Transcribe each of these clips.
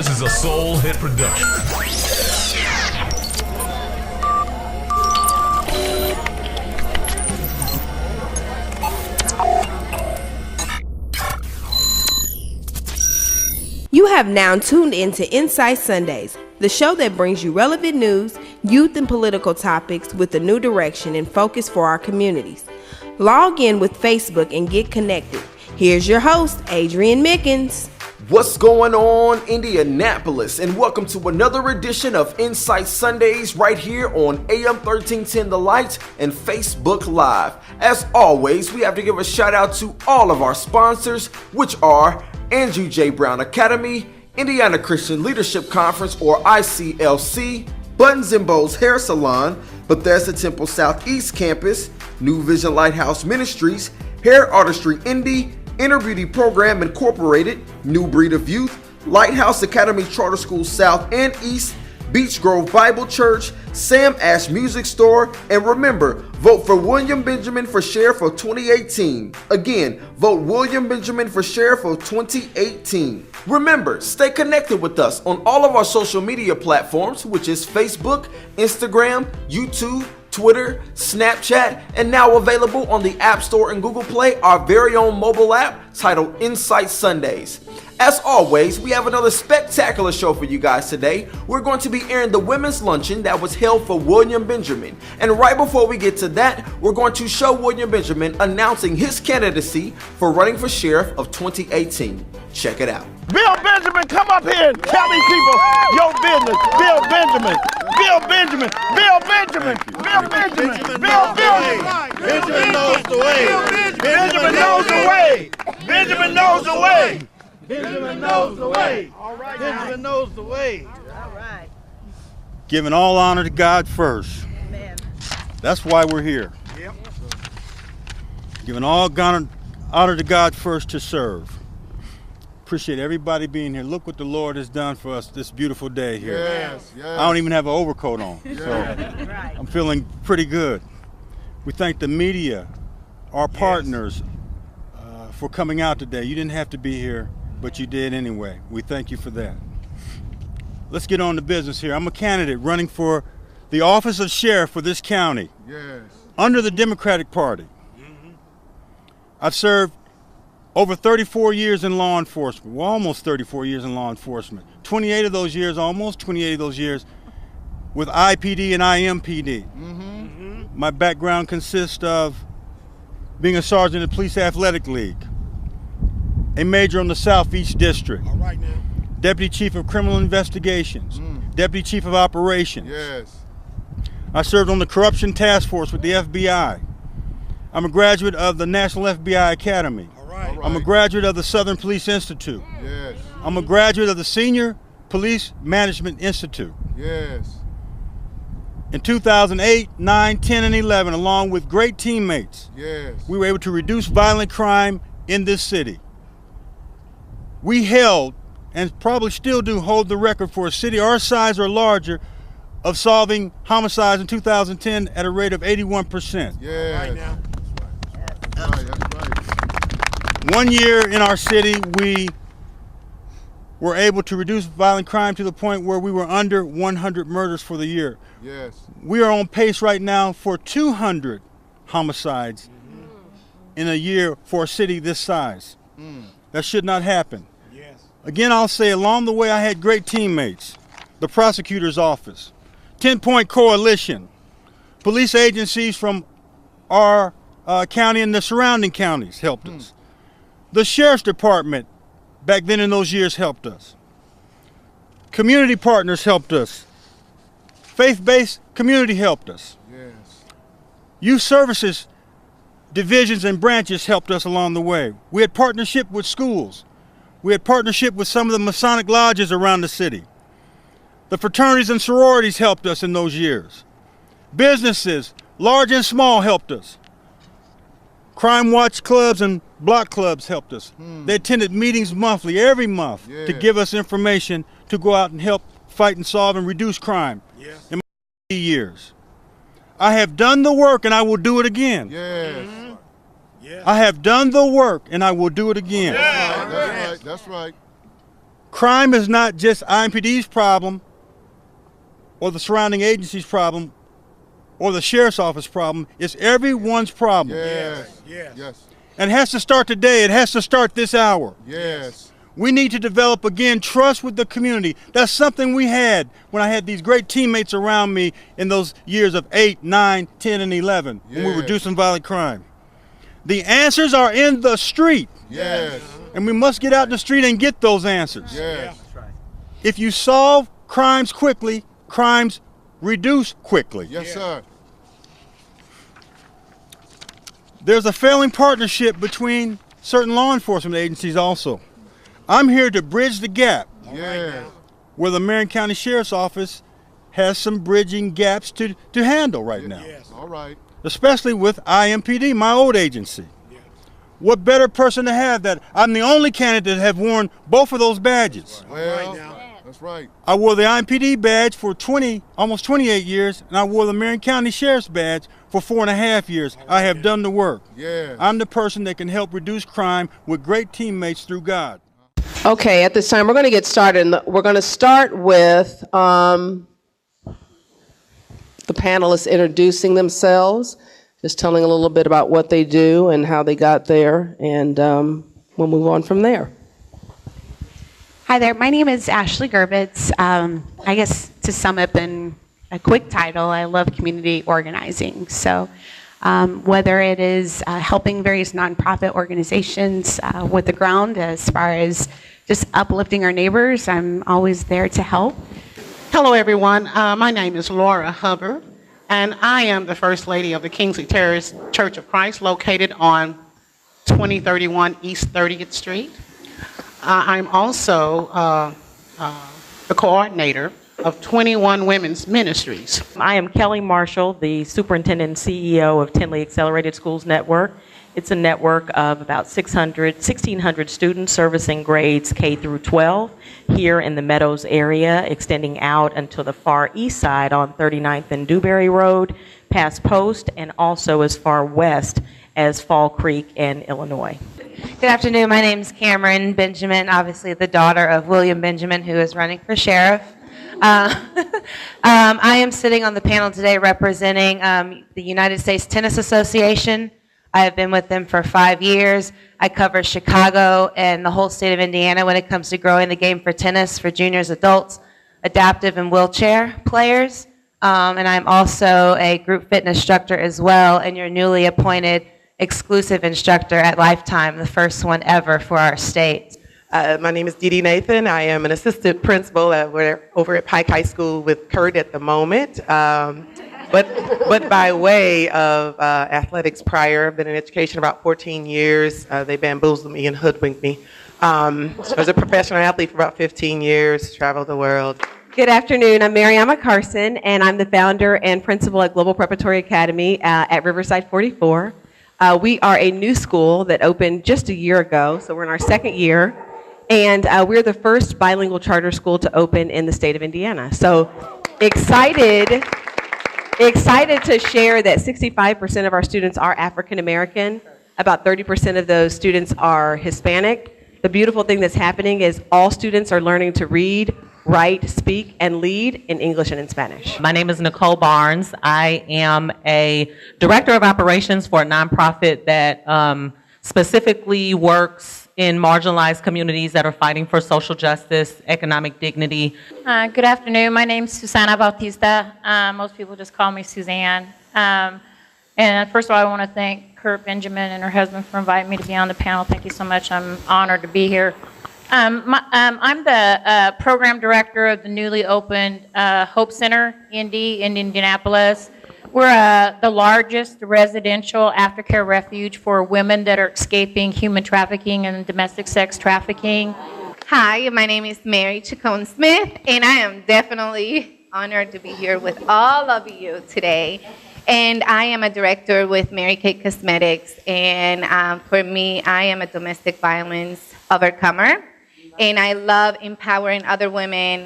This is a Soul Hit production. You have now tuned into Insight Sundays, the show that brings you relevant news, youth and political topics with a new direction and focus for our communities. Log in with Facebook and get connected. Here's your host, Adrian Mickens. What's going on, Indianapolis, and welcome to another edition of Insight Sundays right here on AM 1310 The Light and Facebook Live. As always, we have to give a shout out to all of our sponsors, which are Andrew J. Brown Academy, Indiana Christian Leadership Conference or ICLC, Buttons and Bows Hair Salon, Bethesda Temple Southeast Campus, New Vision Lighthouse Ministries, Hair Artistry Indy, Inner Beauty Program Incorporated, New Breed of Youth, Lighthouse Academy Charter School South and East, Beach Grove Bible Church, Sam Ash Music Store, and remember, vote for William Benjamin for Sheriff of 2018. Again, vote William Benjamin for Sheriff of 2018. Remember, stay connected with us on all of our social media platforms, which is Facebook, Instagram, YouTube, Twitter, Snapchat, and now available on the App Store and Google Play, our very own mobile app titled Insight Sundays. As always, we have another spectacular show for you guys today. We're going to be airing the women's luncheon that was held for William Benjamin. And right before we get to that, we're going to show William Benjamin announcing his candidacy for running for sheriff of 2018. Check it out. Bill Benjamin, come up here and tell these people your business. Bill Benjamin, Bill Benjamin, Bill Benjamin, Bill Benjamin, Bill Benjamin. Benjamin knows the way. Benjamin knows the way. Benjamin knows the way. Benjamin knows the way. All right. Benjamin knows the way. All right. Giving all honor to God first. Amen. That's why we're here. Yep. Giving all honor to God first to serve. Appreciate everybody being here. Look what the Lord has done for us this beautiful day here. Yes, yes. I don't even have an overcoat on, so Right. I'm feeling pretty good. We thank the media, our partners, for coming out today. You didn't have to be here, but you did anyway. We thank you for that. Let's get on to business here. I'm a candidate running for the office of sheriff for this county. Yes. Under the Democratic Party. I've served over 34 years in law enforcement, well, almost 34 years in law enforcement. 28 of those years, almost 28 of those years, with IPD and IMPD. My background consists of being a sergeant in the Police Athletic League, a major on the Southeast District, All right now. Deputy Chief of Criminal Investigations, Deputy Chief of Operations. Yes. I served on the Corruption Task Force with the FBI. I'm a graduate of the National FBI Academy. All right. I'm a graduate of the Southern Police Institute. Yes. I'm a graduate of the Senior Police Management Institute. Yes. In 2008, 9, 10, and 11, along with great teammates, Yes. we were able to reduce violent crime in this city. We held, and probably still do hold the record for a city our size or larger of solving homicides in 2010 at a rate of 81%. Yes. Right now. That's right. That's right. 1 year in our city, we were able to reduce violent crime to the point where we were under 100 murders for the year. Yes. We are on pace right now for 200 homicides in a year for a city this size. That should not happen. Yes. Again, I'll say along the way I had great teammates. The prosecutor's office, 10-point coalition, police agencies from our county and the surrounding counties helped us. The sheriff's department back then in those years helped us. Community partners helped us. Faith-based community helped us. Yes. Youth services divisions and branches helped us along the way. We had partnership with schools. We had partnership with some of the Masonic lodges around the city. The fraternities and sororities helped us in those years. Businesses, large and small, helped us. Crime watch clubs and block clubs helped us. They attended meetings monthly, every month, to give us information to go out and help fight and solve and reduce crime. Yes. In my years. I have done the work and I will do it again. Yes. Yes. I have done the work and I will do it again. That's right. That's right. Crime is not just IMPD's problem or the surrounding agency's problem or the sheriff's office problem. It's everyone's problem. Yes. Yes. Yes. And it has to start today. It has to start this hour. Yes. We need to develop, again, trust with the community. That's something we had when I had these great teammates around me in those years of 8, 9, 10, and 11 when we were reducing violent crime. The answers are in the street. Yes. And we must get out in the street and get those answers. Yes. If you solve crimes quickly, crimes reduce quickly. Yes, sir. There's a failing partnership between certain law enforcement agencies also. I'm here to bridge the gap Yes. where the Marion County Sheriff's Office has some bridging gaps to handle right now, All right. especially with IMPD, my old agency. What better person to have that? I'm the only candidate to have worn both of those badges. Well, that's right. I wore the IMPD badge for almost 28 years, and I wore the Marion County Sheriff's badge for 4.5 years. I have done the work. Yes. I'm the person that can help reduce crime with great teammates through God. Okay, at this time, we're going to get started. We're going to start with the panelists introducing themselves, just telling a little bit about what they do and how they got there, and we'll move on from there. Hi there, my name is Ashley Gerbitz. I guess to sum up in a quick title, I love community organizing. So whether it is helping various nonprofit organizations with the ground as far as just uplifting our neighbors, I'm always there to help. Hello, everyone. My name is Laura Hubbard, and I am the First Lady of the Kingsley Terrace Church of Christ, located on 2031 East 30th Street. I'm also the coordinator of 21 Women's Ministries. I am Kelly Marshall, the Superintendent and CEO of Tinley Accelerated Schools Network. It's a network of about 1,600 students servicing grades K through 12 here in the Meadows area, extending out until the far east side on 39th and Dewberry Road, past Post, and also as far west as Fall Creek and Illinois. Good afternoon. My name is Cameron Benjamin, obviously the daughter of William Benjamin, who is running for sheriff. I am sitting on the panel today representing the United States Tennis Association. I have been with them for 5 years. I cover Chicago and the whole state of Indiana when it comes to growing the game for tennis for juniors, adults, adaptive and wheelchair players. And I'm also a group fitness instructor as well, and your newly appointed exclusive instructor at Lifetime, the first one ever for our state. My name is Dee Dee Nathan. I am an assistant principal over at Pike High School with Kurt at the moment. But by way of athletics prior, I've been in education about 14 years. They bamboozled me and hoodwinked me. I was a professional athlete for about 15 years, traveled the world. Good afternoon. I'm Mariama Carson, and I'm the founder and principal at Global Preparatory Academy at Riverside 44. We are a new school that opened just a year ago, so we're in our second year, and we're the first bilingual charter school to open in the state of Indiana. So excited to share that 65% of our students are African American. About 30% of those students are Hispanic. The beautiful thing that's happening is all students are learning to read, write, speak, and lead in English and in Spanish. My name is Nicole Barnes. I am a director of operations for a nonprofit that specifically works in marginalized communities that are fighting for social justice, economic dignity. Good afternoon. My name's Susana Bautista. Most people just call me Suzanne. And first of all, I want to thank Kurt Benjamin and her husband for inviting me to be on the panel. Thank you so much. I'm honored to be here. I'm the program director of the newly opened Hope Center in Indianapolis. We're the largest residential aftercare refuge for women that are escaping human trafficking and domestic sex trafficking. Hi, my name is Mary Chacon Smith, and I am definitely honored to be here with all of you today. And I am a director with Mary Kay Cosmetics, and for me, I am a domestic violence overcomer. And I love empowering other women.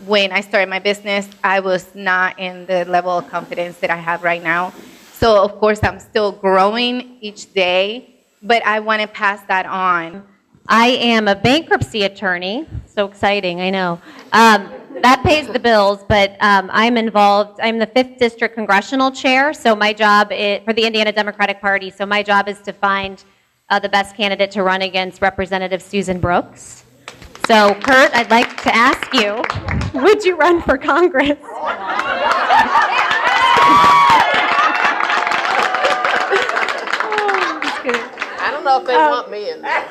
When I started my business, I was not in the level of confidence that I have right now. So of course, I'm still growing each day, but I want to pass that on. I am a bankruptcy attorney. So exciting, I know. That pays the bills, but I'm involved. I'm the 5th District Congressional Chair, so my job is for the Indiana Democratic Party. So my job is to find the best candidate to run against Representative Susan Brooks. So, Kurt, I'd like to ask you, would you run for Congress? I don't know if they want me in there.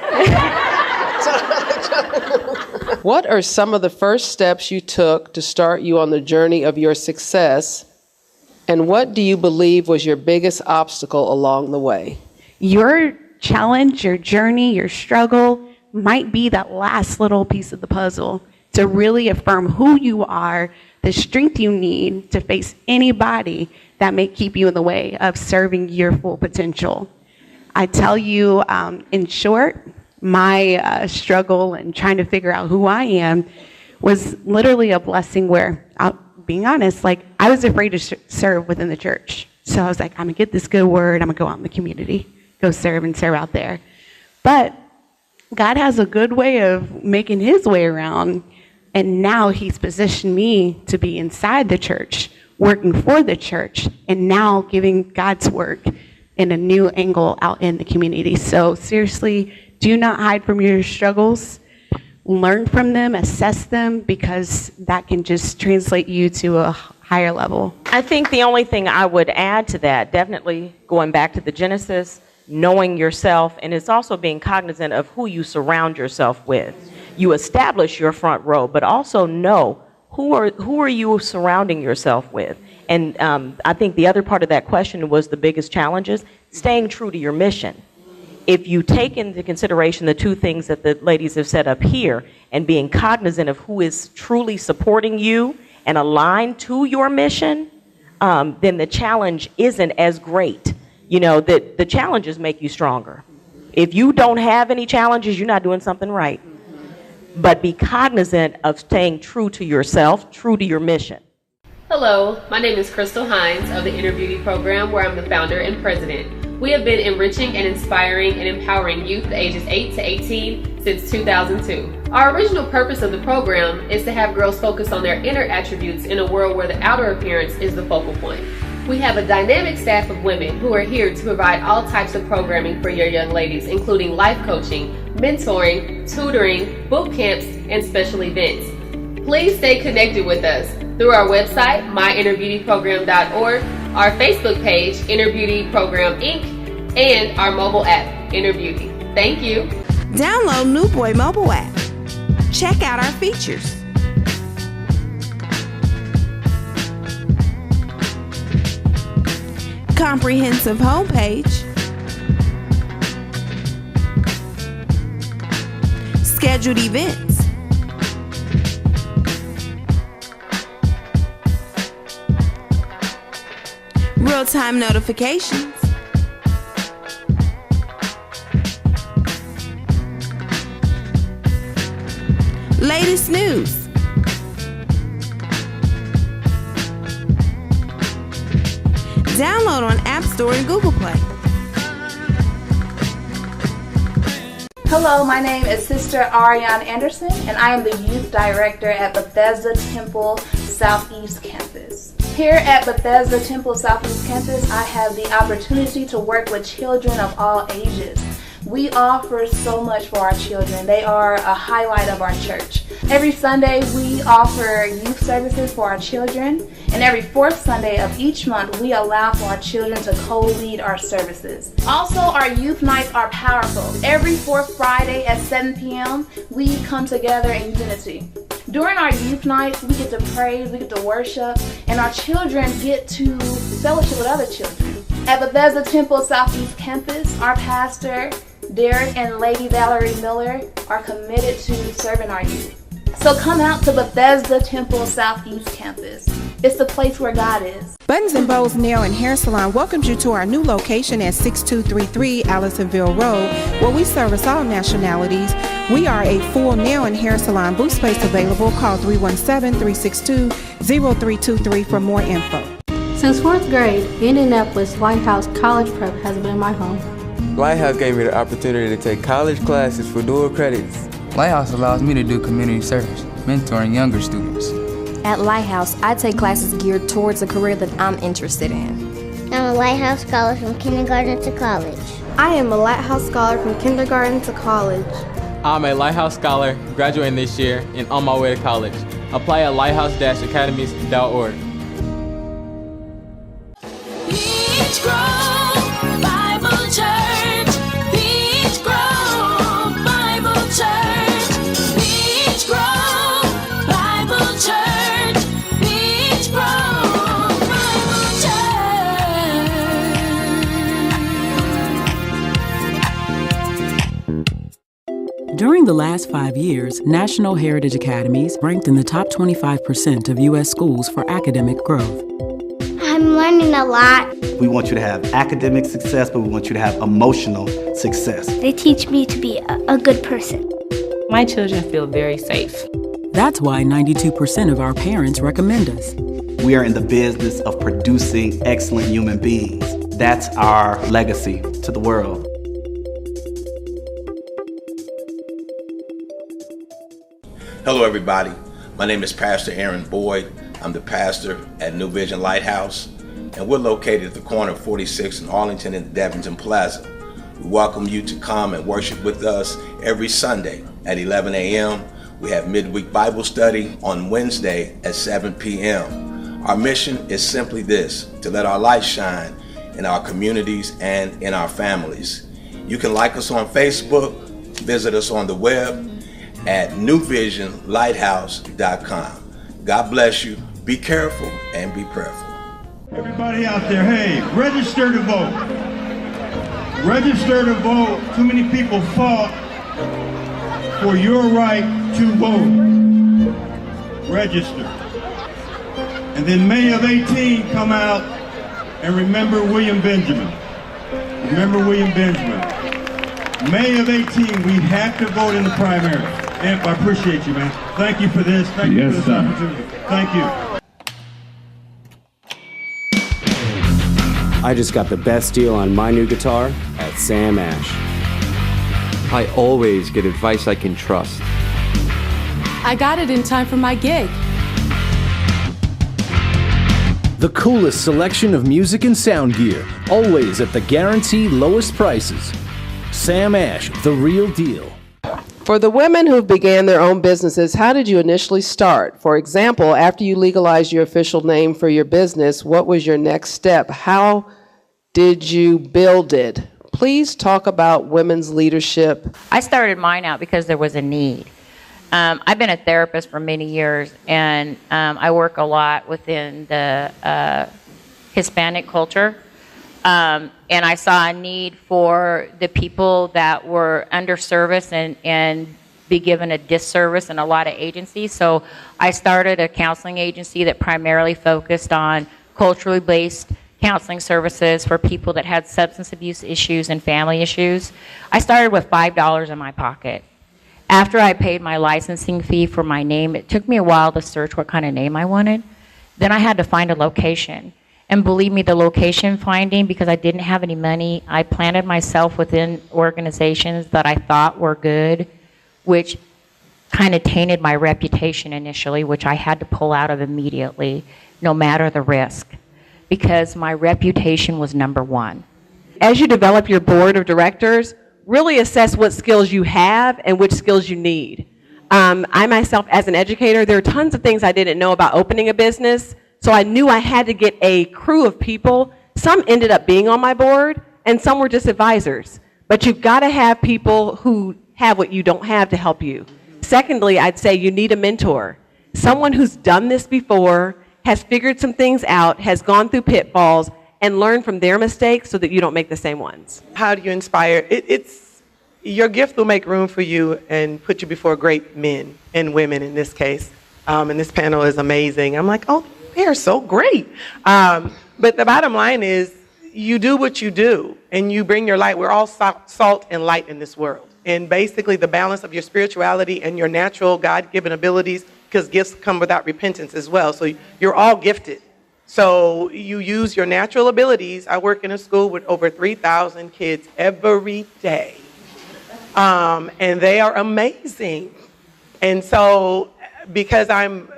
What are some of the first steps you took to start you on the journey of your success? And what do you believe was your biggest obstacle along the way? Your challenge, your journey, your struggle might be that last little piece of the puzzle to really affirm who you are, the strength you need to face anybody that may keep you in the way of serving your full potential. I tell you, in short, my struggle and trying to figure out who I am was literally a blessing where, being honest, like I was afraid to serve within the church. So I was like, I'm gonna get this good word, I'm gonna go out in the community, go serve and serve out there. But God has a good way of making his way around, and now he's positioned me to be inside the church, working for the church, and now giving God's work in a new angle out in the community. So seriously, do not hide from your struggles. Learn from them, assess them, because that can just translate you to a higher level. I think the only thing I would add to that, definitely going back to the Genesis, knowing yourself, and it's also being cognizant of who you surround yourself with. You establish your front row, but also know who are you surrounding yourself with. And I think the other part of that question was the biggest challenges, staying true to your mission. If you take into consideration the two things that the ladies have said up here, and being cognizant of who is truly supporting you and aligned to your mission, then the challenge isn't as great. You know, the challenges make you stronger. If you don't have any challenges, you're not doing something right. But be cognizant of staying true to yourself, true to your mission. Hello, my name is Crystal Hines of the Inner Beauty Program, where I'm the founder and president. We have been enriching and inspiring and empowering youth ages 8 to 18 since 2002. Our original purpose of the program is to have girls focus on their inner attributes in a world where the outer appearance is the focal point. We have a dynamic staff of women who are here to provide all types of programming for your young ladies, including life coaching, mentoring, tutoring, boot camps, and special events. Please stay connected with us through our website, myinnerbeautyprogram.org, our Facebook page, Inner Beauty Program Inc., and our mobile app, Inner Beauty. Thank you. Download New Boy mobile app. Check out our features. Comprehensive homepage. Scheduled events. Real-time notifications. Latest news. Download on App Store and Google Play. Hello, my name is Sister Ariane Anderson, and I am the Youth Director at Bethesda Temple Southeast Campus. Here at Bethesda Temple Southeast Campus, I have the opportunity to work with children of all ages. We offer so much for our children. They are a highlight of our church. Every Sunday, we offer youth services for our children, and every fourth Sunday of each month, we allow for our children to co-lead our services. Also, our youth nights are powerful. Every fourth Friday at 7 p.m., we come together in unity. During our youth nights, we get to praise, we get to worship, and our children get to fellowship with other children. At Bethesda Temple Southeast Campus, our pastor, Derek and Lady Valerie Miller, are committed to serving our youth. So come out to Bethesda Temple Southeast Campus. It's the place where God is. Buttons and Bows Nail and Hair Salon welcomes you to our new location at 6233 Allisonville Road, where we service all nationalities. We are a full nail and hair salon. Booth space available. Call 317-362-0323 for more info. Since 4th grade, Indianapolis Lighthouse College Prep has been my home. Lighthouse gave me the opportunity to take college classes for dual credits. Lighthouse allows me to do community service, mentoring younger students. At Lighthouse, I take classes geared towards a career that I'm interested in. I'm a Lighthouse Scholar from kindergarten to college. I am a Lighthouse Scholar from kindergarten to college. I'm a Lighthouse Scholar graduating this year and on my way to college. Apply at lighthouse-academies.org. Beach Grove Bible Church. Beach Grove Bible Church. Beach Grove Bible Church. Beach Grove Bible Church. During the last 5 years, National Heritage Academies ranked in the top 25% of U.S. schools for academic growth. I'm learning a lot. We want you to have academic success, but we want you to have emotional success. They teach me to be a good person. My children feel very safe. That's why 92% of our parents recommend us. We are in the business of producing excellent human beings. That's our legacy to the world. Hello, everybody. My name is Pastor Aaron Boyd. I'm the pastor at New Vision Lighthouse, and we're located at the corner of 46th and Arlington and Devonton Plaza. We welcome you to come and worship with us every Sunday at 11 a.m. We have midweek Bible study on Wednesday at 7 p.m. Our mission is simply this: to let our light shine in our communities and in our families. You can like us on Facebook, visit us on the web at newvisionlighthouse.com. God bless you. Be careful and be prayerful. Everybody out there, hey, register to vote. Register to vote. Too many people fought for your right to vote. Register. And then May of 18, come out and remember William Benjamin. Remember William Benjamin. May of 18, we have to vote in the primary. Amp, I appreciate you, man. Thank you for this. Thank you for this opportunity. Thank you. I just got the best deal on my new guitar at Sam Ash. I always get advice I can trust. I got it in time for my gig. The coolest selection of music and sound gear, always at the guaranteed lowest prices. Sam Ash, the real deal. For the women who began their own businesses, how did you initially start? For example, after you legalized your official name for your business, what was your next step? How did you build it? Please talk about women's leadership. I started mine out because there was a need. I've been a therapist for many years, and I work a lot within the Hispanic culture. And I saw a need for the people that were underserviced and be given a disservice in a lot of agencies. So I started a counseling agency that primarily focused on culturally based counseling services for people that had substance abuse issues and family issues. I started with $5 in my pocket. After I paid my licensing fee for my name, it took me a while to search what kind of name I wanted. Then I had to find a location. And believe me, the location finding, because I didn't have any money, I planted myself within organizations that I thought were good, which kind of tainted my reputation initially, which I had to pull out of immediately, no matter the risk, because my reputation was number one. As you develop your board of directors, really assess what skills you have and which skills you need. I myself, as an educator, there are tons of things I didn't know about opening a business. So I knew I had to get a crew of people. Some ended up being on my board, and some were just advisors. But you've got to have people who have what you don't have to help you. Secondly, I'd say you need a mentor. Someone who's done this before, has figured some things out, has gone through pitfalls, and learned from their mistakes so that you don't make the same ones. How do you inspire? It's your gift will make room for you and put you before great men and women in this case. And this panel is amazing. I'm like, oh, they are so great. But the bottom line is you do what you do and you bring your light. We're all salt and light in this world. And basically the balance of your spirituality and your natural God-given abilities, because gifts come without repentance as well. So you're all gifted. So you use your natural abilities. I work in a school with over 3,000 kids every day. And they are amazing. And so because I'm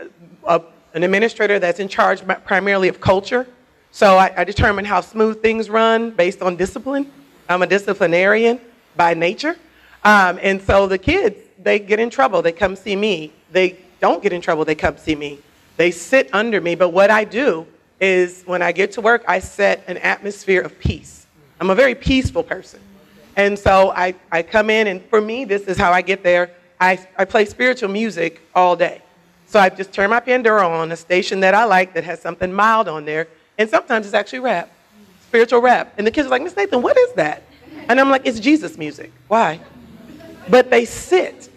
an administrator that's in charge primarily of culture, so I determine how smooth things run based on discipline. I'm a disciplinarian by nature. And so the kids, they get in trouble, they come see me. They don't get in trouble, they come see me. They sit under me, but what I do is when I get to work, I set an atmosphere of peace. I'm a very peaceful person. And so I come in, and for me, this is how I get there. I play spiritual music all day. So I just turn my Pandora on, a station that I like that has something mild on there, and sometimes it's actually rap, spiritual rap. And the kids are like, Miss Nathan, what is that? And I'm like, it's Jesus music. Why? But they sit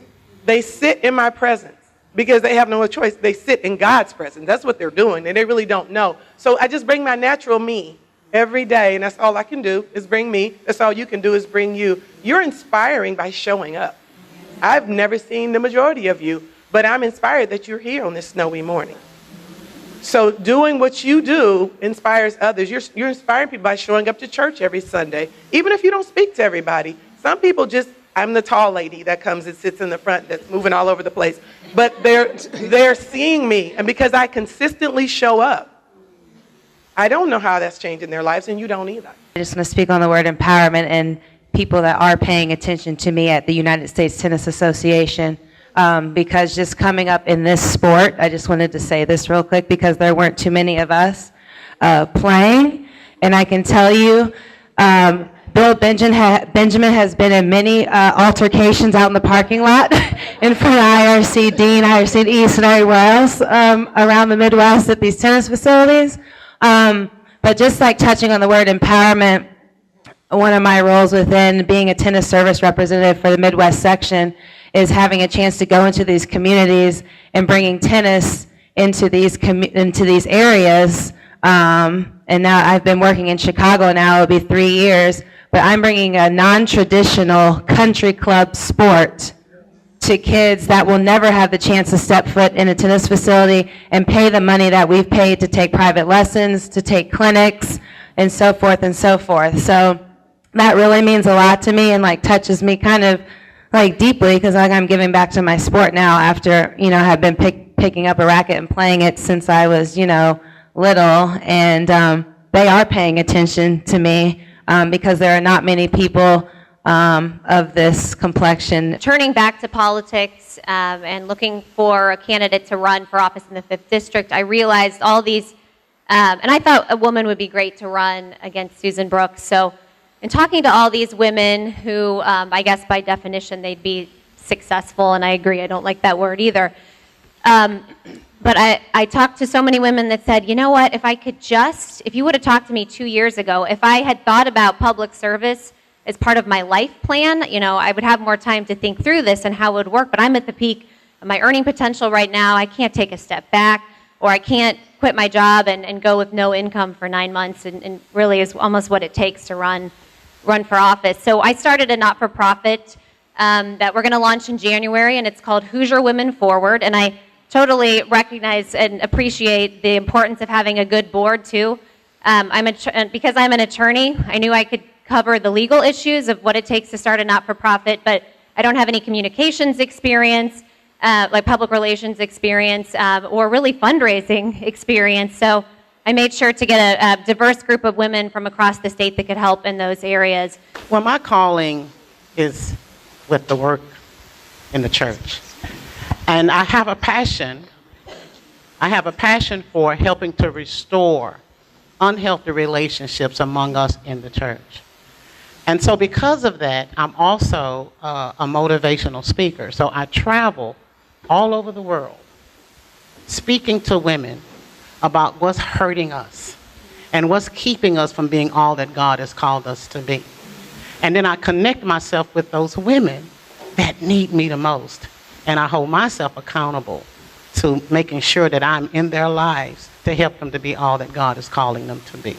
in my presence because they have no choice. They sit in God's presence. That's what they're doing, and they really don't know. So I just bring my natural me every day, and that's all I can do is bring me. That's all you can do is bring you. You're inspiring by showing up. I've never seen the majority of you, but I'm inspired that you're here on this snowy morning. So doing what you do inspires others. You're inspiring people by showing up to church every Sunday, even if you don't speak to everybody. Some people just, I'm the tall lady that comes and sits in the front that's moving all over the place. But they're seeing me, and because I consistently show up, I don't know how that's changing their lives, and you don't either. I just want to speak on the word empowerment and people that are paying attention to me at the United States Tennis Association. Because just coming up in this sport, I just wanted to say this real quick because there weren't too many of us playing. And I can tell you, Bill Benjamin has been in many altercations out in the parking lot in front of IRC Dean, IRC East, and everywhere else around the Midwest at these tennis facilities. But just like touching on the word empowerment, one of my roles within being a tennis service representative for the Midwest section is having a chance to go into these communities and bringing tennis into these areas. And now I've been working in Chicago now, it'll be 3 years, but I'm bringing a non-traditional country club sport to kids that will never have the chance to step foot in a tennis facility and pay the money that we've paid to take private lessons, to take clinics, and so forth and so forth. So that really means a lot to me and like touches me kind of like deeply because like I'm giving back to my sport now after, have been picking up a racket and playing it since I was, little. And they are paying attention to me because there are not many people of this complexion. Turning back to politics and looking for a candidate to run for office in the 5th District, I realized all these, and I thought a woman would be great to run against Susan Brooks. So in talking to all these women who, I guess by definition, they'd be successful, and I agree, I don't like that word either. But I talked to so many women that said, you know what, if you would have talked to me 2 years ago, if I had thought about public service as part of my life plan, I would have more time to think through this and how it would work, but I'm at the peak of my earning potential right now. I can't take a step back, or I can't quit my job and go with no income for 9 months, and really is almost what it takes to run for office. So I started a not-for-profit that we're going to launch in January, and it's called Hoosier Women Forward, and I totally recognize and appreciate the importance of having a good board too. Because I'm an attorney, I knew I could cover the legal issues of what it takes to start a not-for-profit, but I don't have any communications experience, like public relations experience, or really fundraising experience. So I made sure to get a diverse group of women from across the state that could help in those areas. Well, my calling is with the work in the church. And I have a passion for helping to restore unhealthy relationships among us in the church. And so because of that, I'm also a motivational speaker. So I travel all over the world speaking to women about what's hurting us and what's keeping us from being all that God has called us to be. And then I connect myself with those women that need me the most. And I hold myself accountable to making sure that I'm in their lives to help them to be all that God is calling them to be.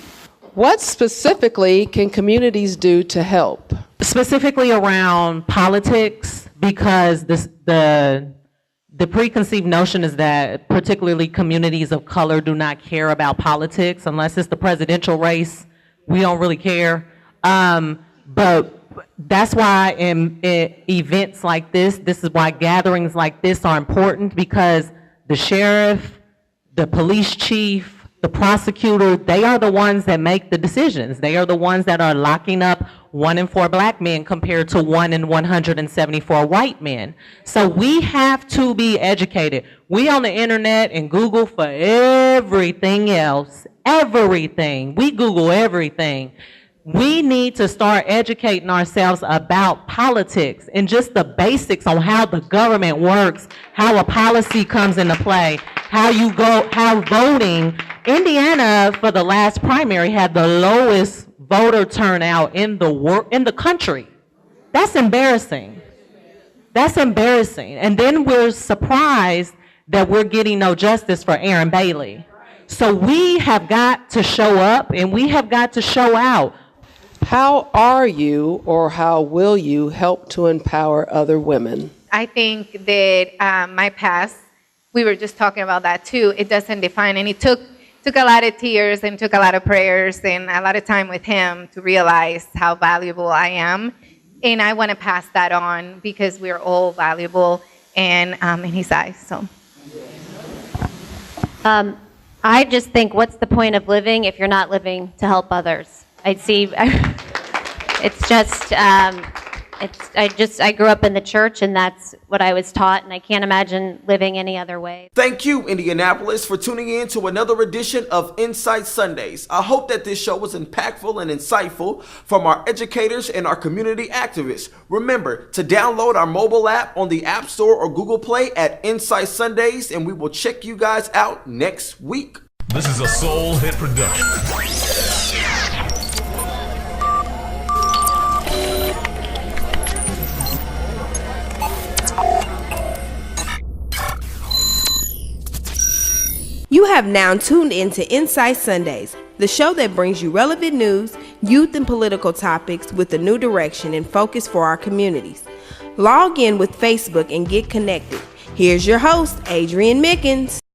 What specifically can communities do to help? Specifically around politics, because the the preconceived notion is that particularly communities of color do not care about politics unless it's the presidential race. We don't really care. But that's why in events like this is why gatherings like this are important, because the sheriff, the police chief, the prosecutor, they are the ones that make the decisions. They are the ones that are locking up 1 in 4 black men compared to 1 in 174 white men. So we have to be educated. We on the internet and Google for everything else, everything. We Google everything. We need to start educating ourselves about politics and just the basics on how the government works, how a policy comes into play, how voting. Indiana, for the last primary, had the lowest voter turnout in the country. That's embarrassing. That's embarrassing. And then we're surprised that we're getting no justice for Aaron Bailey. So we have got to show up and we have got to show out. How are you or how will you help to empower other women? I think that my past, we were just talking about that too, it doesn't define, and it took a lot of tears and took a lot of prayers and a lot of time with him to realize how valuable I am. And I want to pass that on because we're all valuable and in his eyes. So, I just think, what's the point of living if you're not living to help others? It's just, I grew up in the church and that's what I was taught, and I can't imagine living any other way. Thank you, Indianapolis, for tuning in to another edition of Insight Sundays. I hope that this show was impactful and insightful from our educators and our community activists. Remember to download our mobile app on the App Store or Google Play at Insight Sundays, and we will check you guys out next week. This is a Soul Hit production. You have now tuned into Insight Sundays, the show that brings you relevant news, youth and political topics with a new direction and focus for our communities. Log in with Facebook and get connected. Here's your host, Adrian Mickens.